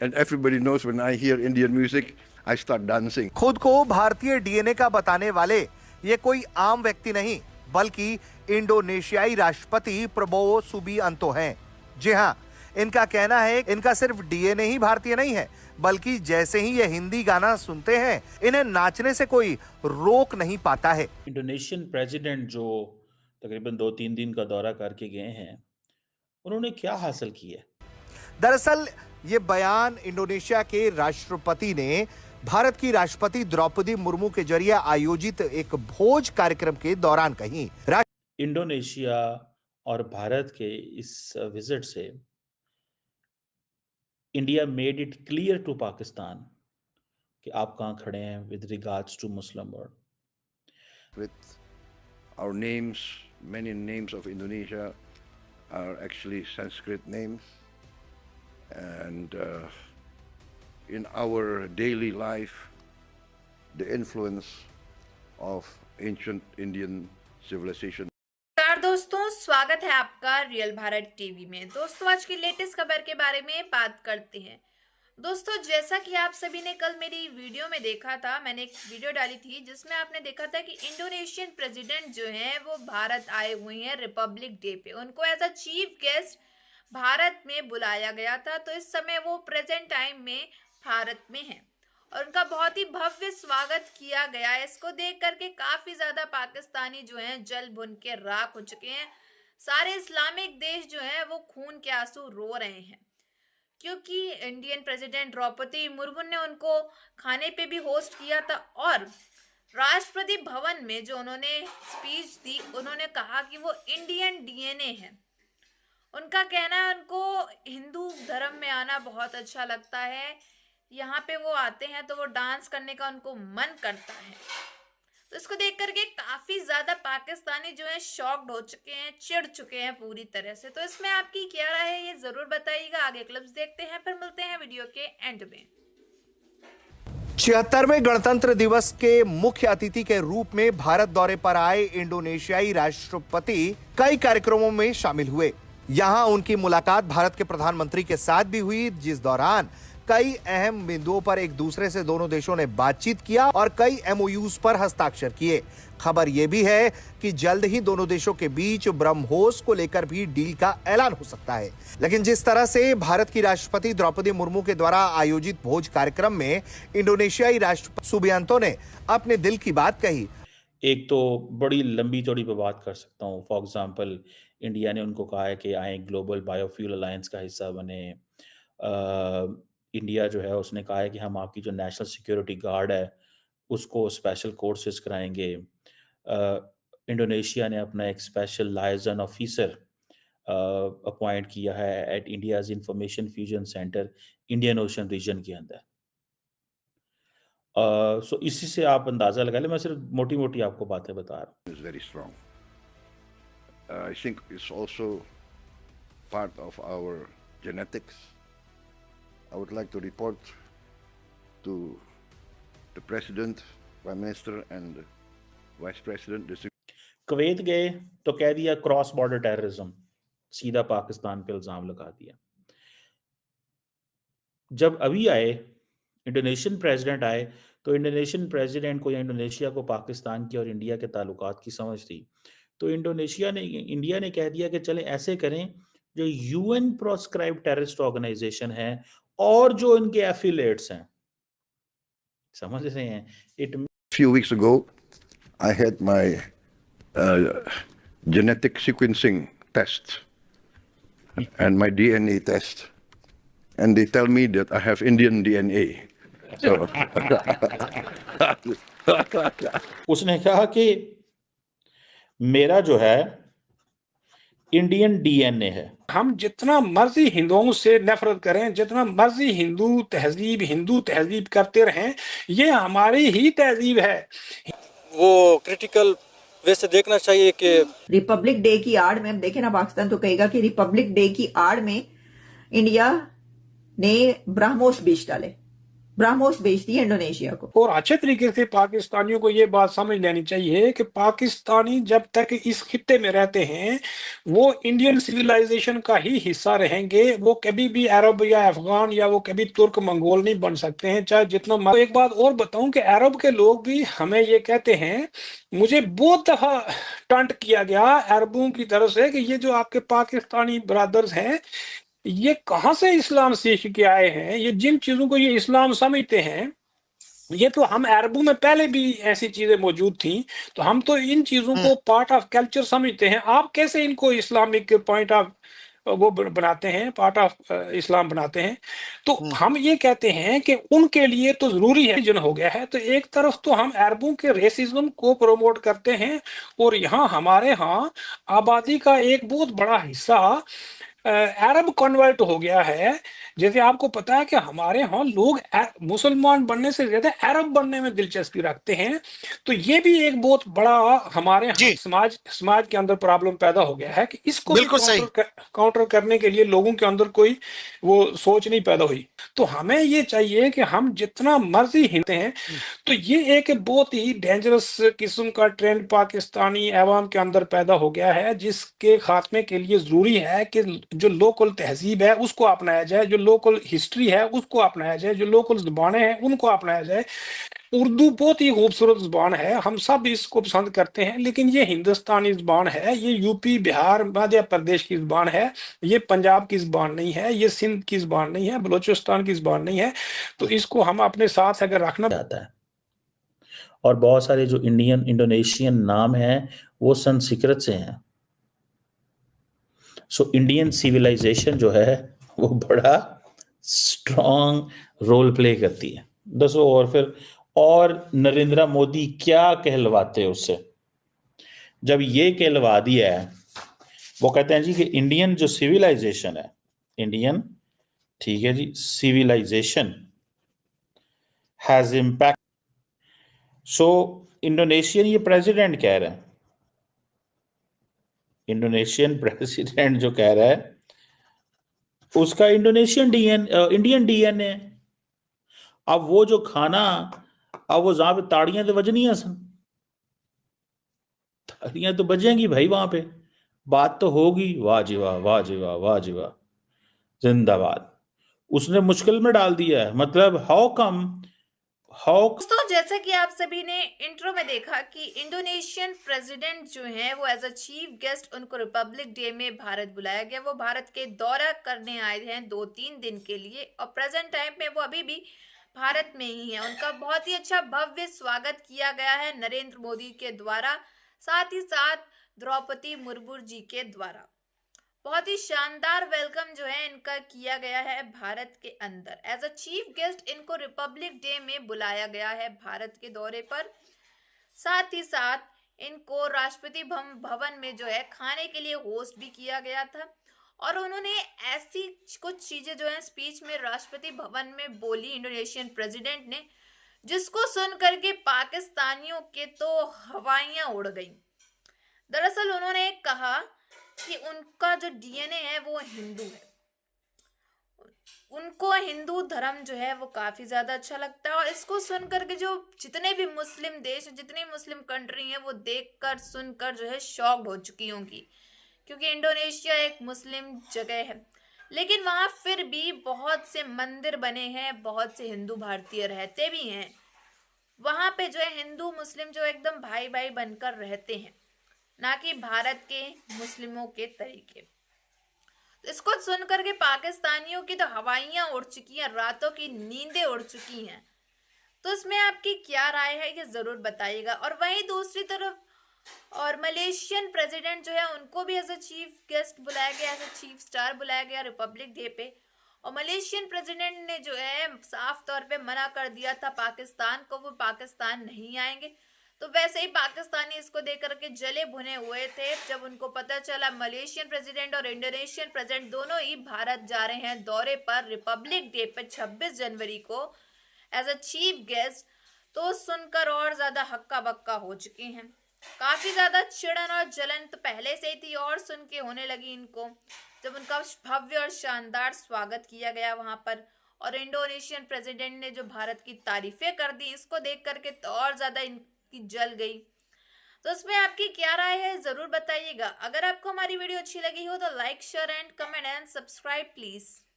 And everybody knows when I hear Indian music, I start dancing. खुद को भारतीय DNA का बताने वाले ये कोई आम व्यक्ति नहीं बल्कि इंडोनेशियाई राष्ट्रपति प्रबोवो सुबियांतो हैं। जी हाँ, इनका कहना है इनका सिर्फ डीएनए ही भारतीय नहीं है बल्कि जैसे ही ये हिंदी गाना सुनते हैं इन्हें नाचने से कोई रोक नहीं पाता है। इंडोनेशियन प्रेसिडेंट जो तकरीबन 2-3 दिन का दौरा करके गए हैं, उन्होंने क्या हासिल किया? दरअसल ये बयान इंडोनेशिया के राष्ट्रपति ने भारत की राष्ट्रपति द्रौपदी मुर्मू के जरिए आयोजित एक भोज कार्यक्रम के दौरान कही। इंडोनेशिया और भारत के इस विजिट से India made it clear to Pakistan कि आप कहां खड़े हैं with regards to Muslim world. With our names, many names of Indonesia are actually Sanskrit names, and in our daily life, the influence of ancient Indian civilization. नमस्कार दोस्तों, स्वागत है आपका रियल भारत टीवी में। दोस्तों, आज की लेटेस्ट खबर के बारे में बात करते हैं। दोस्तों, जैसा कि आप सभी ने कल मेरी वीडियो में देखा था, मैंने एक वीडियो डाली थी जिसमें आपने देखा था कि इंडोनेशियन प्रेसिडेंट जो हैं वो भारत आए हुए हैं रिपब्लिक डे पे। उनको as a chief guest Bharat में बुलाया गया था। तो इस समय वो प्रेजेंट टाइम में भारत में हैं और उनका बहुत ही भव्य स्वागत किया गया है। इसको देख करके काफी ज्यादा पाकिस्तानी जो हैं जल भुन के राख हो चुके हैं। सारे इस्लामिक देश जो हैं वो खून के आंसू रो रहे हैं क्योंकि इंडियन प्रेसिडेंट द्रौपदी मुर्मू ने उनको खाने पे भी होस्ट किया था और राष्ट्रपति भवन में जो उन्होंने स्पीच दी, उन्होंने कहा कि वो इंडियन डीएनए है। उनका कहना है उनको हिंदू धर्म में आना बहुत अच्छा लगता है। यहाँ पे वो आते हैं तो वो डांस करने का उनको मन करता है। तो इसको देख करके काफी ज्यादा पाकिस्तानी जो है शॉक्ड हो चुके हैं, चिढ़ चुके हैं पूरी तरह से। तो इसमें आपकी क्या राय है ये जरूर बताइएगा। आगे क्लिप्स देखते हैं, फिर मिलते हैं वीडियो के एंड में। 76वें गणतंत्र दिवस के मुख्य अतिथि के रूप में भारत दौरे पर आए इंडोनेशियाई राष्ट्रपति कई कार्यक्रमों में शामिल हुए। यहां उनकी मुलाकात भारत के प्रधानमंत्री के साथ भी हुई, जिस दौरान कई अहम बिंदुओं पर एक दूसरे से दोनों देशों ने बातचीत किया और कई एमओयूज पर हस्ताक्षर किए। खबर यह भी है कि जल्द ही दोनों देशों के बीच ब्रह्मोस को लेकर भी डील का ऐलान हो सकता है। लेकिन जिस तरह से भारत की राष्ट्रपति द्रौपदी मुर्मू के द्वारा आयोजित भोज कार्यक्रम में इंडोनेशियाई राष्ट्रपति सुबियांतो ने अपने दिल की बात कही। एक तो बड़ी लंबी चौड़ी पे बात कर सकता हूँ। फॉर एग्जांपल, इंडिया ने उनको कहा है कि आए ग्लोबल बायोफ्यूल अलायंस का हिस्सा बने। इंडिया जो है उसने कहा है कि हम आपकी जो नेशनल सिक्योरिटी गार्ड है उसको स्पेशल कोर्सेज कराएंगे। इंडोनेशिया ने अपना एक स्पेशल लाइजन ऑफिसर अपॉइंट किया है at India's information fusion centre Indian ocean region के अंदर। सो इसी से आप अंदाजा लगा लें, मैं सिर्फ मोटी मोटी आपको बातें बता रहा हूँ। Is very strong. I think it's also part of our genetics. I would like to report to the President, Prime Minister and Vice President. Kuwait गए तो कह दिया क्रॉस बॉर्डर टेररिज्म, सीधा पाकिस्तान पे इल्जाम लगा दिया। जब अभी आए इंडोनेशियन प्रेसिडेंट आए तो इंडोनेशियन प्रेसिडेंट को या इंडोनेशिया को पाकिस्तान की और इंडिया के ताल्लुकात की समझ थी। तो इंडिया ने कह दिया कि चलें ऐसे करें जो यूएन प्रोस्क्राइब टेररिस्ट ऑर्गेनाइजेशन है और जो इनके एफिलिएट्स हैं, समझ रहे हैं। It Few weeks ago, I had my genetic sequencing test and my DNA test, and they tell me that I have Indian DNA. So उसने कहा कि मेरा जो है इंडियन डीएनए है। हम जितना मर्जी हिंदुओं से नफरत करें, जितना मर्जी हिंदू तहजीब करते रहें, ये हमारी ही तहजीब है। वो क्रिटिकल वे से देखना चाहिए कि रिपब्लिक डे की आड़ में, अब देखें ना, पाकिस्तान तो कहेगा कि रिपब्लिक डे की आड़ में इंडिया ने ब्रह्मोस बीच डाले। ब्रह्मोस बेच दिए इंडोनेशिया को। और अच्छे तरीके से पाकिस्तानियों को ये बात समझ लेनी चाहिए कि पाकिस्तानी जब तक इस खित्ते में रहते हैं वो इंडियन सिविलाइजेशन का ही हिस्सा रहेंगे। वो कभी भी अरब या अफगान या वो कभी तुर्क मंगोल नहीं बन सकते हैं, चाहे जितना। एक बात और बताऊं कि अरब के लोग भी हमें ये कहते हैं, मुझे बहुत दफा टंट किया गया अरबों की तरफ से कि ये जो आपके पाकिस्तानी ब्रदर्स हैं ये कहाँ से इस्लाम सीख के आए हैं, ये जिन चीजों को ये इस्लाम समझते हैं ये तो हम अरबों में पहले भी ऐसी चीजें मौजूद थी, तो हम तो इन चीजों को पार्ट ऑफ कल्चर समझते हैं। आप कैसे इनको इस्लामिक पॉइंट ऑफ वो बनाते हैं, पार्ट ऑफ इस्लाम बनाते हैं। तो हम ये कहते हैं कि उनके लिए तो जरूरी है जन हो गया है। तो एक तरफ तो हम अरबों के रेसिज्म को प्रमोट करते हैं और यहाँ हमारे यहाँ आबादी का एक बहुत बड़ा हिस्सा अरब कन्वर्ट हो गया है। जैसे आपको पता है कि हमारे यहाँ लोग मुसलमान बनने से ज्यादा अरब बनने में दिलचस्पी रखते हैं। तो ये भी एक बहुत बड़ा हमारे यहाँ समाज के अंदर प्रॉब्लम पैदा हो गया है कि इसको भी काउंटर करने के लिए लोगों के अंदर कोई वो सोच नहीं पैदा हुई। तो हमें ये चाहिए कि हम जितना मर्जी हिंदू हैं, तो ये एक बहुत ही डेंजरस किस्म का ट्रेंड पाकिस्तानी अवाम के अंदर पैदा हो गया है, जिसके खात्मे के लिए जरूरी है कि जो लोकल तहजीब है उसको अपनाया जाए, जो लोकल हिस्ट्री है उसको अपनाया जाए, जो लोकल जुबानें हैं उनको अपनाया जाए। उर्दू बहुत ही खूबसूरत जुबान है, हम सब इसको पसंद करते हैं, लेकिन ये हिंदुस्तानी जुबान है, ये यूपी बिहार मध्य प्रदेश की जुबान है, ये पंजाब की जुबान नहीं है, ये सिंध की जुबान नहीं है, बलूचिस्तान की जुबान नहीं है। तो इसको हम अपने साथ अगर रखना चाहता है। और बहुत सारे जो इंडोनेशियन नाम हैं वो संस्कृत से हैं। सो इंडियन सिविलाइजेशन जो है वो बड़ा स्ट्रॉन्ग रोल प्ले करती है। दसो और नरेंद्र मोदी क्या कहलवाते हैं उससे, जब ये कहलवा दिया है, वो कहते हैं जी कि इंडियन जो सिविलाइजेशन है, इंडियन, ठीक है जी, civilization has impact. So Indonesian ये प्रेसिडेंट कह रहे हैं, इंडोनेशियन प्रेसिडेंट जो कह रहा है उसका इंडियन डीएनए। अब वो जो खाना, अब वो जहां पे ताड़ियां तो बजनियां सन, ताड़ियां तो बजेंगी भाई, वहां पे बात तो होगी, वाह जी वाह, वाह जी वाह, वाह जी वाह, जिंदाबाद। उसने मुश्किल में डाल दिया है। मतलब दोस्तों, जैसा कि आप सभी ने इंट्रो में देखा कि इंडोनेशियन प्रेसिडेंट जो हैं वो एज अ चीफ गेस्ट, उनको रिपब्लिक डे में भारत बुलाया गया। वो भारत के दौरा करने आए हैं 2-3 दिन के लिए और प्रेजेंट टाइम में वो अभी भी भारत में ही है। उनका बहुत ही अच्छा भव्य स्वागत किया गया है नरेंद्र मोदी के द्वारा, साथ ही साथ द्रौपदी मुर्मू जी के द्वारा। बहुत ही शानदार वेलकम जो है इनका किया गया है भारत के अंदर। एज अ चीफ गेस्ट इनको रिपब्लिक डे में बुलाया गया है भारत के दौरे पर। साथ ही साथ इनको राष्ट्रपति भवन में जो है खाने के लिए होस्ट भी किया गया था और उन्होंने ऐसी कुछ चीजें जो है स्पीच में राष्ट्रपति भवन में बोली इंडोनेशियन प्रेसिडेंट ने, जिसको सुन करके पाकिस्तानियों के तो हवाइयां उड़ गई। दरअसल उन्होंने कहा कि उनका जो डीएनए है वो हिंदू है, उनको हिंदू धर्म जो है वो काफी ज्यादा अच्छा लगता है। और इसको सुन करके जो जितने भी मुस्लिम देश, जितनी मुस्लिम कंट्री हैं, वो देखकर सुनकर जो है शॉक्ड हो चुकी होंगी, क्योंकि इंडोनेशिया एक मुस्लिम जगह है, लेकिन वहां फिर भी बहुत से मंदिर बने हैं, बहुत से हिंदू भारतीय रहते भी हैं। वहां पे जो है हिंदू मुस्लिम जो एकदम भाई भाई बनकर रहते हैं, ना कि भारत के मुस्लिमों के तरीके। तो इसको सुनकर के पाकिस्तानियों की तो हवाइयां उड़ चुकी हैं, रातों की नींदें उड़ चुकी हैं। तो इसमें आपकी क्या राय है ये जरूर बताइएगा। और वहीं दूसरी तरफ और मलेशियन प्रेसिडेंट जो है उनको भी एज अ चीफ गेस्ट बुलाया गया, एज अ चीफ स्टार बुलाया गया रिपब्लिक डे पे। और मलेशियन प्रेसिडेंट ने जो है साफ तौर पे मना कर दिया था पाकिस्तान को, वो पाकिस्तान नहीं आएंगे। तो वैसे ही पाकिस्तानी इसको देख करके जले भुने हुए थे जब उनको पता चला मलेशियन प्रेसिडेंट और इंडोनेशियन प्रेसिडेंट दोनों ही भारत जा रहे हैं दौरे पर रिपब्लिक डे पर 26 जनवरी को एज अ चीफ गेस्ट। तो सुनकर और ज्यादा हक्का बक्का हो चुके हैं, काफी ज्यादा चिड़न और जलन तो पहले से ही थी और सुन के होने लगी इनको, जब उनका भव्य और शानदार स्वागत किया गया वहां पर। और इंडोनेशियन प्रेसिडेंट ने जो भारत की तारीफें कर दी, इसको देख करके तो और ज्यादा इनकी जल गई। तो इसमें आपकी क्या राय है जरूर बताइएगा। अगर आपको हमारी वीडियो अच्छी लगी हो तो like share and comment and subscribe please.